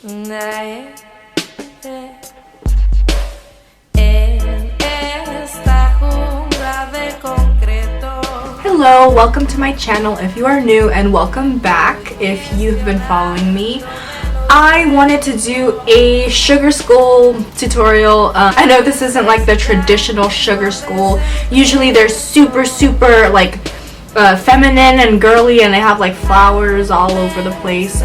Hello, welcome to my channel if you are new, and welcome back if you've been following me. I wanted to do a sugar skull tutorial. I know this isn't like the traditional sugar skull. Usually they're super like feminine and girly, and they have like flowers all over the place,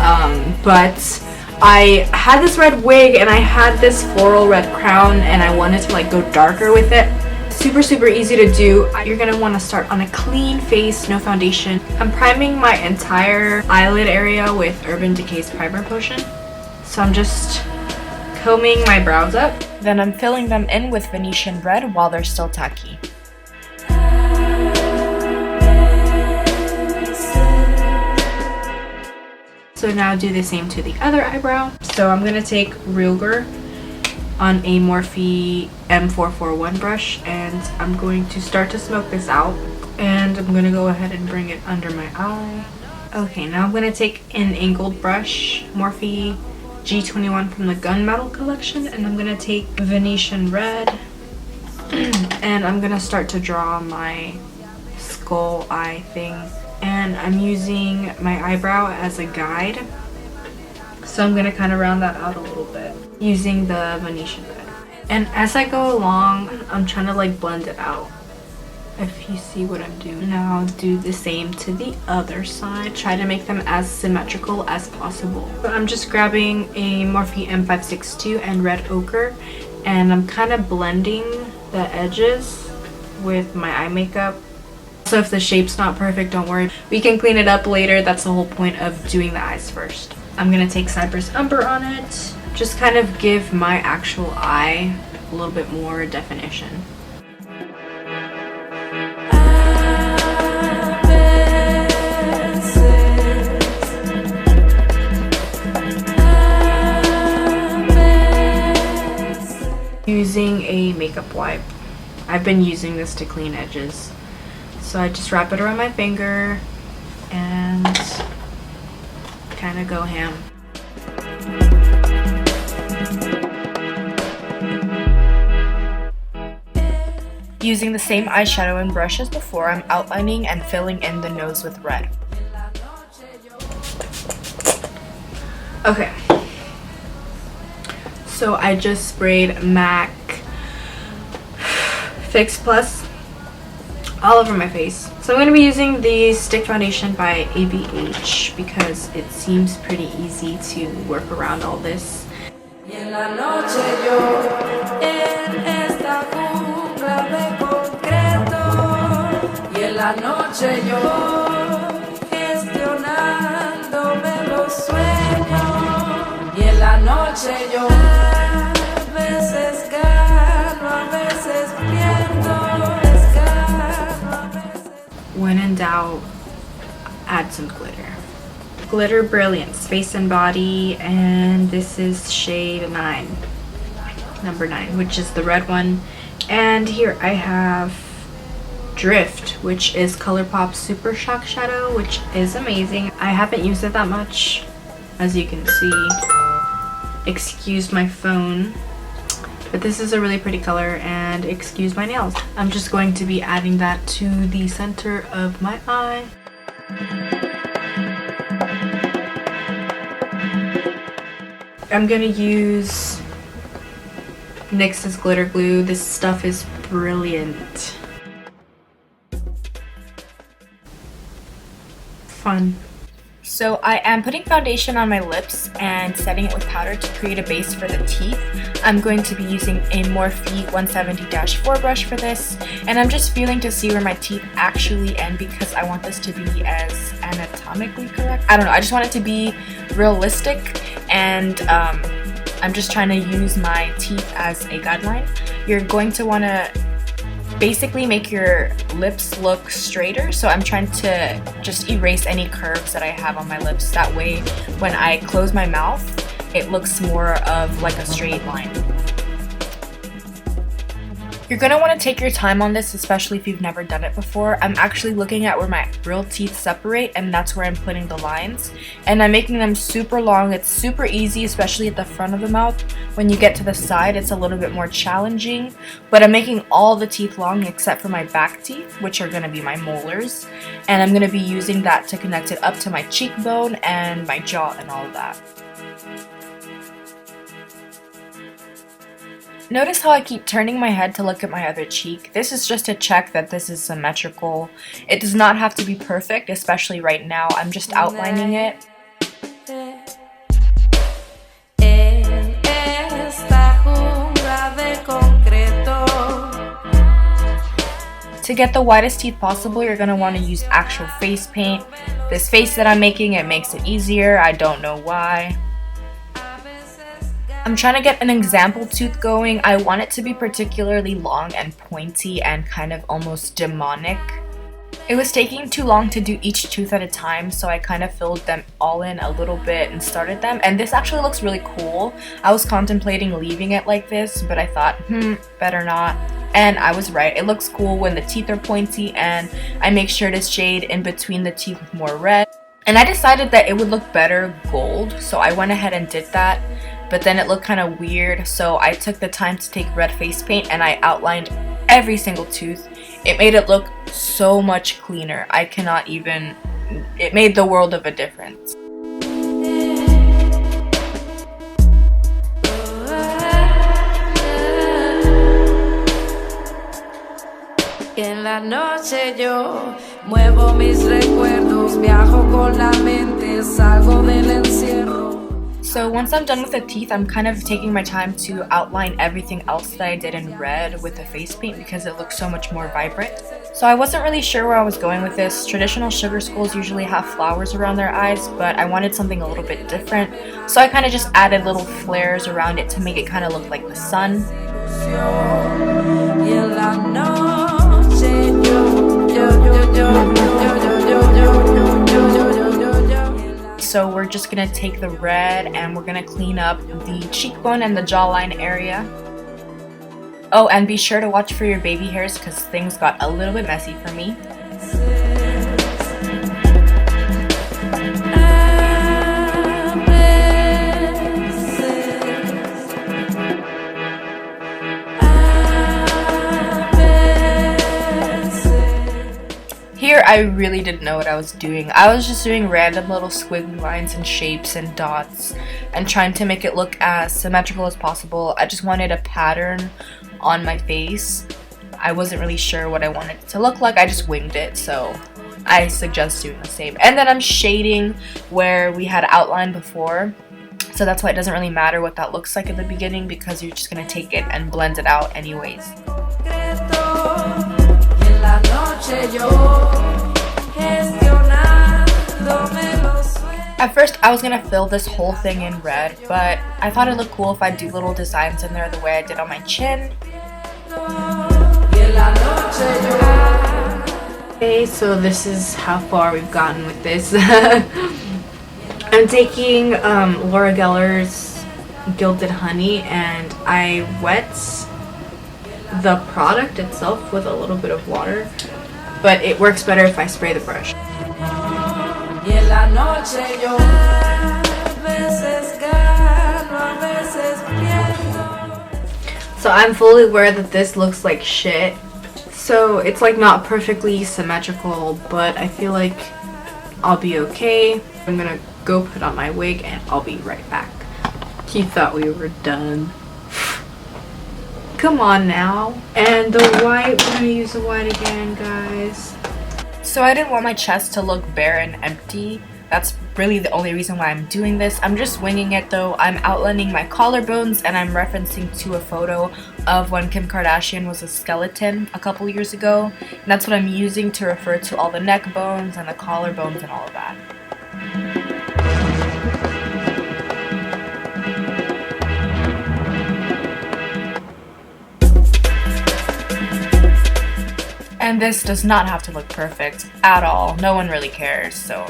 but I had this red wig and I had this floral red crown, and I wanted to like go darker with it. Super easy to do. You're gonna want to start on a clean face, no foundation. I'm priming my entire eyelid area with Urban Decay's primer potion, so I'm just combing my brows up, then I'm filling them in with Venetian red while they're still tacky. So now do the same to the other eyebrow. So I'm gonna take Realgar on a Morphe M441 brush, and I'm going to start to smoke this out, and I'm gonna go ahead and bring it under my eye. Okay, now I'm gonna take an angled brush, Morphe G21 from the Gunmetal collection, and I'm gonna take Venetian red and I'm gonna start to draw my skull eye thing. And I'm using my eyebrow as a guide, so I'm gonna kind of round that out a little bit using the Venetian red. And as I go along, I'm trying to like blend it out, if you see what I'm doing. Now do the same to the other side. Try to make them as symmetrical as possible. But I'm just grabbing a Morphe M562 and red ochre, and I'm kind of blending the edges with my eye makeup. So if the shape's not perfect, don't worry, we can clean it up later. That's the whole point of doing the eyes first. I'm gonna take Cypress Umber on it, just kind of give my actual eye a little bit more definition. Using a makeup wipe. I've been using this to clean edges. So I just wrap it around my finger and kind of go ham. Using the same eyeshadow and brush as before, I'm outlining and filling in the nose with red. Okay. So I just sprayed MAC Fix Plus all over my face. So I'm going to be using the Stick Foundation by ABH because it seems pretty easy to work around all this. When in doubt, add some glitter. Glitter Brilliance Face and Body, and this is shade 9, number 9, which is the red one. And here I have Drift, which is ColourPop Super Shock Shadow, which is amazing. I haven't used it that much, as you can see. Excuse my phone. But this is a really pretty color, and excuse my nails. I'm just going to be adding that to the center of my eye. I'm gonna use NYX's glitter glue. This stuff is brilliant. Fun. So I am putting foundation on my lips and setting it with powder to create a base for the teeth. I'm going to be using a Morphe 170-4 brush for this, and I'm just feeling to see where my teeth actually end because I want this to be as anatomically correct. I don't know, I just want it to be realistic, and I'm just trying to use my teeth as a guideline. You're going to want to basically make your lips look straighter, so I'm trying to just erase any curves that I have on my lips. That way when I close my mouth, it looks more of like a straight line. You're going to want to take your time on this, especially if you've never done it before. I'm actually looking at where my real teeth separate, and that's where I'm putting the lines. And I'm making them super long. It's super easy, especially at the front of the mouth. When you get to the side, it's a little bit more challenging. But I'm making all the teeth long except for my back teeth, which are going to be my molars. And I'm going to be using that to connect it up to my cheekbone and my jaw and all of that. Notice how I keep turning my head to look at my other cheek. This is just to check that this is symmetrical. It does not have to be perfect, especially right now. I'm just outlining it. To get the widest teeth possible, you're going to want to use actual face paint. This face that I'm making, it makes it easier. I don't know why. I'm trying to get an example tooth going. I want it to be particularly long and pointy and kind of almost demonic. It was taking too long to do each tooth at a time, so I kind of filled them all in a little bit and started them. And this actually looks really cool. I was contemplating leaving it like this, but I thought, better not. And I was right. It looks cool when the teeth are pointy, and I make sure to shade in between the teeth with more red. And I decided that it would look better gold, so I went ahead and did that. But then it looked kind of weird, so I took the time to take red face paint and I outlined every single tooth. It made it look so much cleaner. I cannot even... It made the world of a difference. En la noche yo muevo mis recuerdos, viajo con la mente, salgo del encierro. So once I'm done with the teeth, I'm kind of taking my time to outline everything else that I did in red with the face paint because it looks so much more vibrant. So I wasn't really sure where I was going with this. Traditional sugar skulls usually have flowers around their eyes, but I wanted something a little bit different. So I kind of just added little flares around it to make it kind of look like the sun. So we're just gonna take the red and we're gonna clean up the cheekbone and the jawline area. Oh, and be sure to watch for your baby hairs because things got a little bit messy for me. Here, I really didn't know what I was doing. I was just doing random little squiggly lines and shapes and dots and trying to make it look as symmetrical as possible. I just wanted a pattern on my face. I wasn't really sure what I wanted it to look like. I just winged it, so I suggest doing the same. And then I'm shading where we had outlined before. So that's why it doesn't really matter what that looks like at the beginning because you're just going to take it and blend it out anyways. At first I was going to fill this whole thing in red, but I thought it looked cool if I do little designs in there the way I did on my chin. Okay, so this is how far we've gotten with this. I'm taking Laura Geller's Gilded Honey and I wet the product itself with a little bit of water, but it works better if I spray the brush. So I'm fully aware that this looks like shit. So it's like not perfectly symmetrical, but I feel like I'll be okay. I'm gonna go put on my wig and I'll be right back. He thought we were done. Come on now. And the white, we're gonna use the white again, guys. So I didn't want my chest to look bare and empty. That's really the only reason why I'm doing this. I'm just winging it though. I'm outlining my collarbones and I'm referencing to a photo of when Kim Kardashian was a skeleton a couple years ago. And that's what I'm using to refer to all the neck bones and the collarbones and all of that. And this does not have to look perfect at all. No one really cares, so.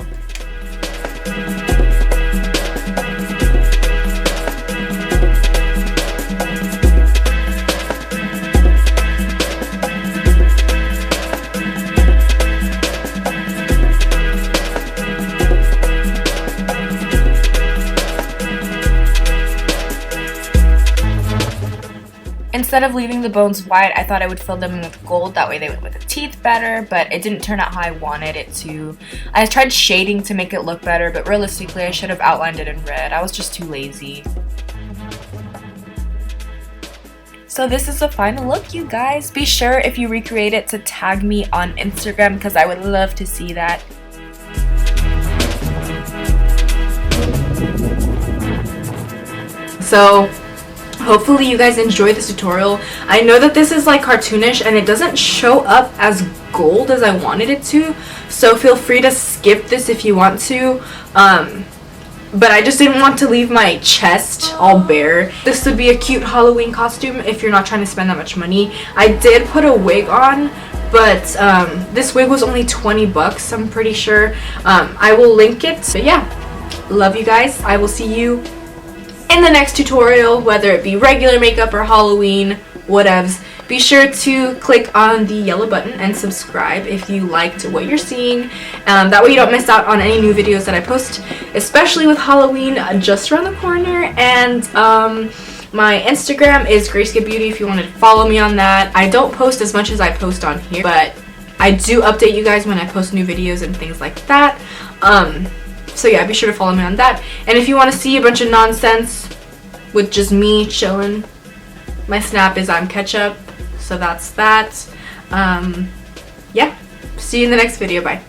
Instead of leaving the bones white, I thought I would fill them in with gold. That way they went with the teeth better, but it didn't turn out how I wanted it to. I tried shading to make it look better, but realistically I should have outlined it in red. I was just too lazy. So this is the final look, you guys. Be sure if you recreate it to tag me on Instagram because I would love to see that. So hopefully you guys enjoyed this tutorial. I know that this is like cartoonish and it doesn't show up as gold as I wanted it to, so feel free to skip this if you want to. But I just didn't want to leave my chest all bare. This would be a cute Halloween costume if you're not trying to spend that much money. I did put a wig on, but this wig was only 20 bucks, I'm pretty sure. I will link it. But yeah, love you guys. I will see you in the next tutorial, whether it be regular makeup or Halloween, whatevs. Be sure to click on the yellow button and subscribe if you liked what you're seeing. That way you don't miss out on any new videos that I post, especially with Halloween just around the corner. And my Instagram is greciabeauty if you want to follow me on that. I don't post as much as I post on here, but I do update you guys when I post new videos and things like that. So yeah, be sure to follow me on that. And if you want to see a bunch of nonsense with just me chilling, my snap is IMKETCHUP. So that's that. Yeah, see you in the next video. Bye.